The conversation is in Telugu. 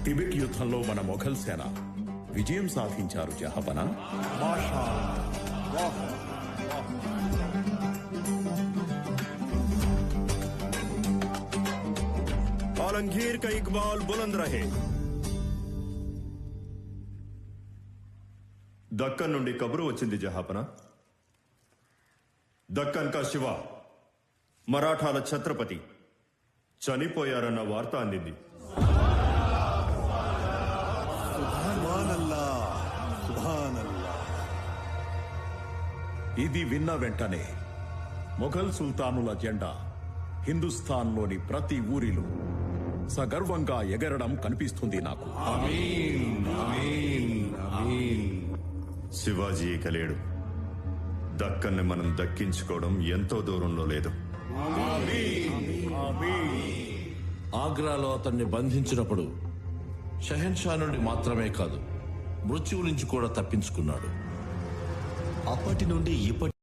టిబెట్ యుద్ధంలో మన మొఘల్ సేన విజయం సాధించారు జహాపనా. आलमगीर का इकबाल बुलंद रहे. దక్కన్ నుండి కబురు వచ్చింది జహాపన. దక్కన్ కా శివ మరాఠాల ఛత్రపతి చనిపోయారన్న వార్త అందింది. ఇది విన్న వెంటనే మొఘల్ సుల్తానుల జెండా హిందుస్థాన్లోని ప్రతి ఊరిలో సగర్వంగా ఎగరడం కనిపిస్తుంది నాకు. శివాజీ ఇక లేడు. దక్కన్ని మనం దక్కించుకోవడం ఎంతో దూరంలో లేదు. ఆగ్రాలో అతన్ని బంధించినప్పుడు షహెన్షా నుండి మాత్రమే కాదు, మృత్యువు నుంచి కూడా తప్పించుకున్నాడు. అప్పటి నుండి ఇప్పటి